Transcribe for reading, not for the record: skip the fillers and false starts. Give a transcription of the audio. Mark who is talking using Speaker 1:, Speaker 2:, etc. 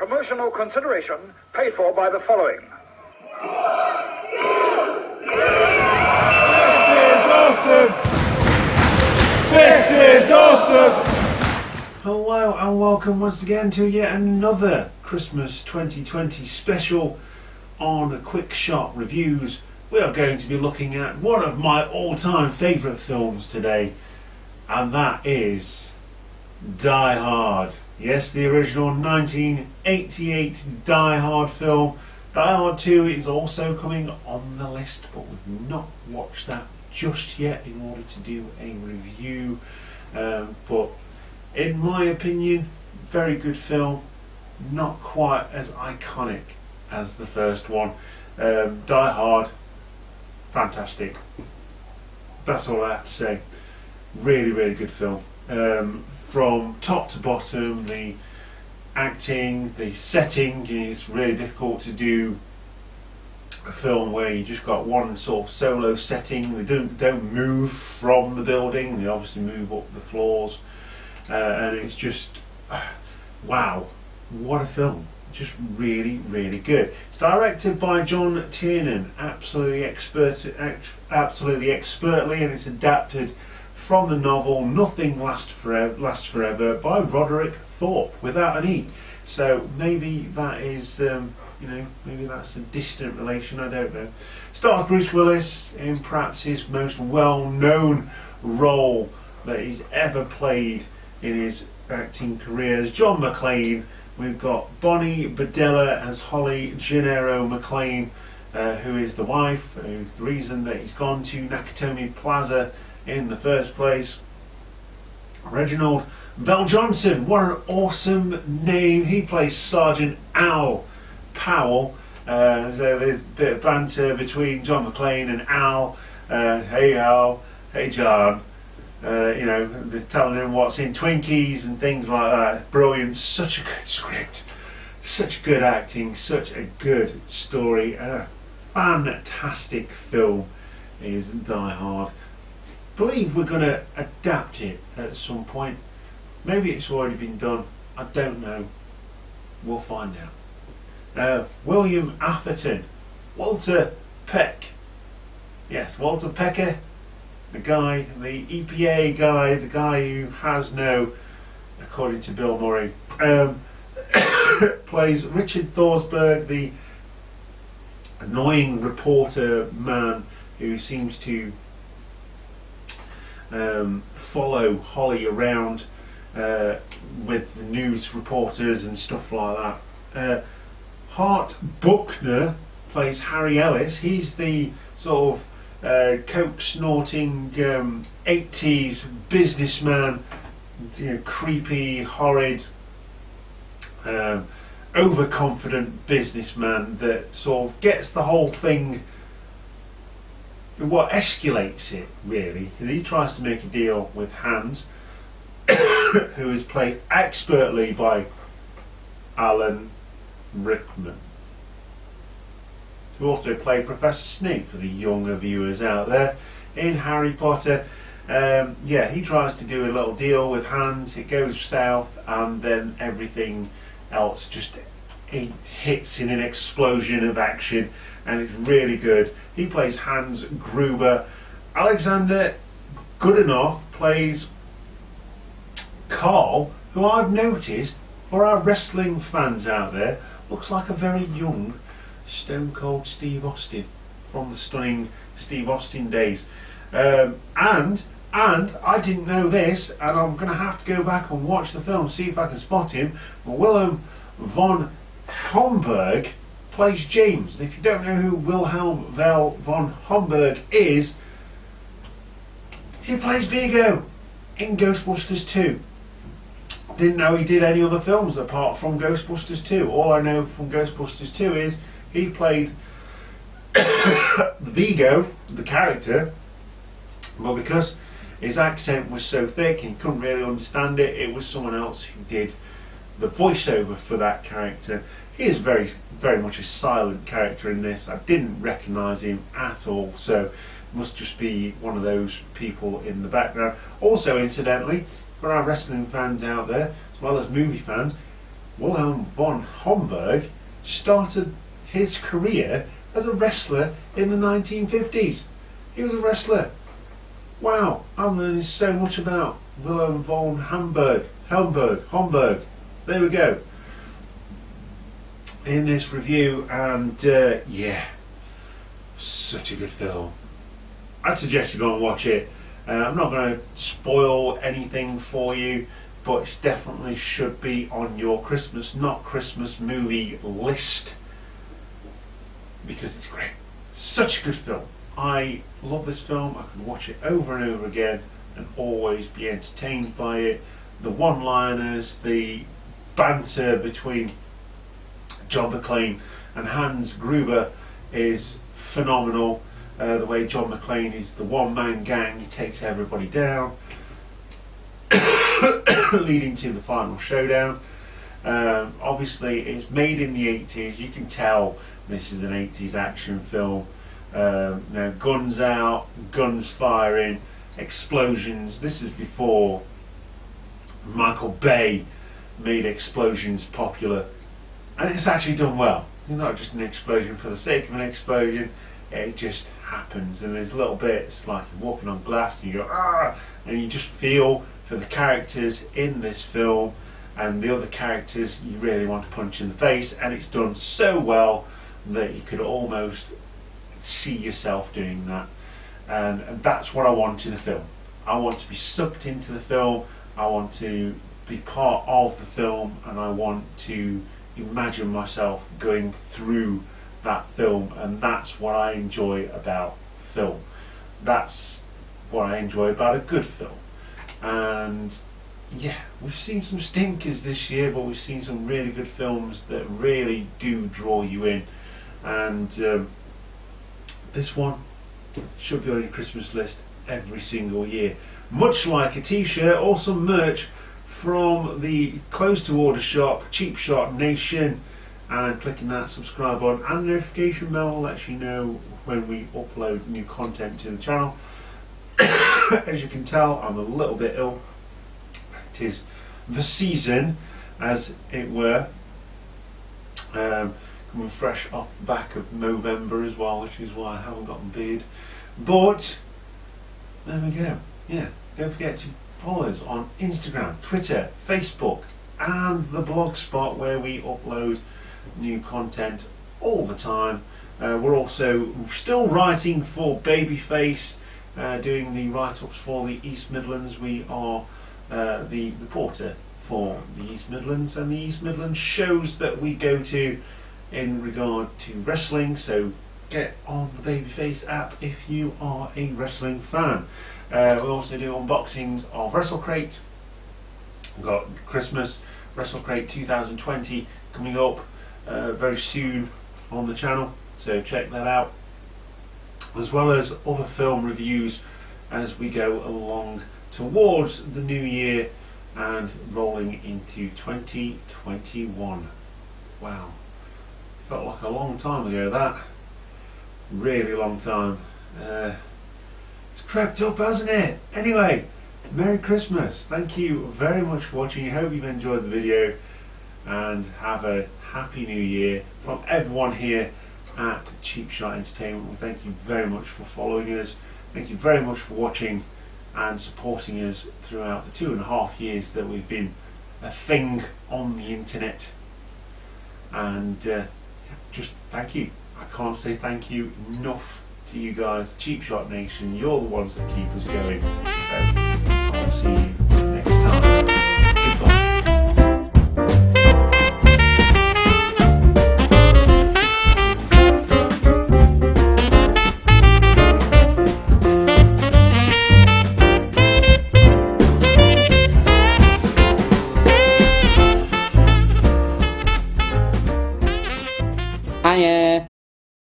Speaker 1: Promotional consideration paid for by the following.
Speaker 2: This is awesome! Hello and welcome once again to yet another Christmas 2020 special on Quick Shot Reviews. We are going to be looking at one of my all-time favourite films today, and that is Die Hard. Yes, the original 1988 Die Hard film. Die Hard 2 is also coming on the list, but we've not watched that just yet in order to do a review. But in my opinion, very good film. Not quite as iconic as the first one. Die Hard, fantastic. That's all I have to say. Really, really good film. From top to bottom, the acting, the setting is really difficult to do a film where you just got one sort of solo setting. They don't move from the building. They obviously move up the floors, and it's just wow, what a film! Just really, really good. It's directed by John Tiernan, absolutely expertly, and it's adapted from the novel Nothing Lasts Forever by Roderick Thorpe, without an E. So maybe that is, maybe that's a distant relation, I don't know. Stars Bruce Willis in perhaps his most well-known role that he's ever played in his acting career as John McClane. We've got Bonnie Bedelia as Holly Gennaro McClane, who is the wife, who's the reason that he's gone to Nakatomi Plaza in the first place. Reginald VelJohnson, what an awesome name. He plays Sergeant Al Powell. So there's a bit of banter between John McClane and Al. Hey Al, hey John. They're telling him what's in Twinkies and things like that. Brilliant. Such a good script, such good acting, such a good story, and a fantastic film is Die Hard. Believe we're going to adapt it at some point. Maybe it's already been done, I don't know. We'll find out. William Atherton, Walter Peck. Yes, Walter Pecker, the EPA guy, the guy who has no, according to Bill Murray, plays Richard Thorsberg, the annoying reporter man who seems to follow Holly around with the news reporters and stuff like that. Hart Buckner plays Harry Ellis. He's the sort of coke snorting 80s businessman, creepy, horrid, overconfident businessman that sort of gets the whole thing. What escalates it really, because he tries to make a deal with Hans, who is played expertly by Alan Rickman, who also played Professor Snape for the younger viewers out there in Harry Potter. He tries to do a little deal with Hans. It goes south, and then everything else just hits in an explosion of action, and it's really good. He plays Hans Gruber. Alexander Goodenough plays Carl, who I've noticed, for our wrestling fans out there, looks like a very young Stone Cold Steve Austin from the stunning Steve Austin days. And I didn't know this, and I'm going to have to go back and watch the film, see if I can spot him. Willem von Homburg plays James. And if you don't know who Wilhelm von Homburg is, he plays Vigo in Ghostbusters 2. Didn't know he did any other films apart from Ghostbusters 2. All I know from Ghostbusters 2 is he played Vigo, the character, but because his accent was so thick and he couldn't really understand it, it was someone else who did the voiceover for that character. He is very, very much a silent character in this. I didn't recognise him at all, so must just be one of those people in the background. Also, incidentally, for our wrestling fans out there, as well as movie fans, Wilhelm von Homburg started his career as a wrestler in the 1950s. He was a wrestler. Wow, I'm learning so much about Wilhelm von Homburg. There we go. In this review, and yeah, such a good film. I'd suggest you go and watch it. I'm not going to spoil anything for you, but it definitely should be on your Christmas, not Christmas movie list, because it's great. Such a good film. I love this film. I can watch it over and over again and always be entertained by it. The one-liners, the banter between John McClane and Hans Gruber is phenomenal. The way John McClane is the one-man gang, he takes everybody down, leading to the final showdown. Obviously, it's made in the 80s. You can tell this is an 80s action film. Now, guns out, guns firing, explosions. This is before Michael Bay made explosions popular, and it's actually done well. It's not just an explosion for the sake of an explosion. It just happens, and there's little bits like you're walking on glass and you go ah, and you just feel for the characters in this film, and the other characters you really want to punch in the face, and it's done so well that you could almost see yourself doing that. And that's what I want in a film. I want to be sucked into the film, I want to be part of the film, and I want to imagine myself going through that film, and that's what I enjoy about film. That's what I enjoy about a good film. And yeah, we've seen some stinkers this year, but we've seen some really good films that really do draw you in, and this one should be on your Christmas list every single year. Much like a t-shirt or some merch from the close to order shop, Cheap Shot Nation, and clicking that subscribe button and notification bell lets you know when we upload new content to the channel. As you can tell, I'm a little bit ill. It is the season, as it were. Coming fresh off the back of November as well, which is why I haven't got a beard. But there we go. Yeah, don't forget to follow us on Instagram, Twitter, Facebook, and the Blogspot, where we upload new content all the time. We're also still writing for Babyface, doing the write-ups for the East Midlands. We are the reporter for the East Midlands and the East Midlands shows that we go to in regard to wrestling, so get on the Babyface app if you are a wrestling fan. We also do unboxings of WrestleCrate. We've got Christmas WrestleCrate 2020 coming up very soon on the channel, so check that out, as well as other film reviews as we go along towards the new year and rolling into 2021. Wow, felt like a long time ago, that really long time. It's crept up, hasn't it? Anyway, Merry Christmas. Thank you very much for watching. I hope you've enjoyed the video, and have a Happy New Year from everyone here at Cheap Shot Entertainment. We thank you very much for following us. Thank you very much for watching and supporting us throughout the 2.5 years that we've been a thing on the internet. And just thank you. I can't say thank you enough to you guys, Cheap Shot Nation. You're the ones that keep us going. So I'll see you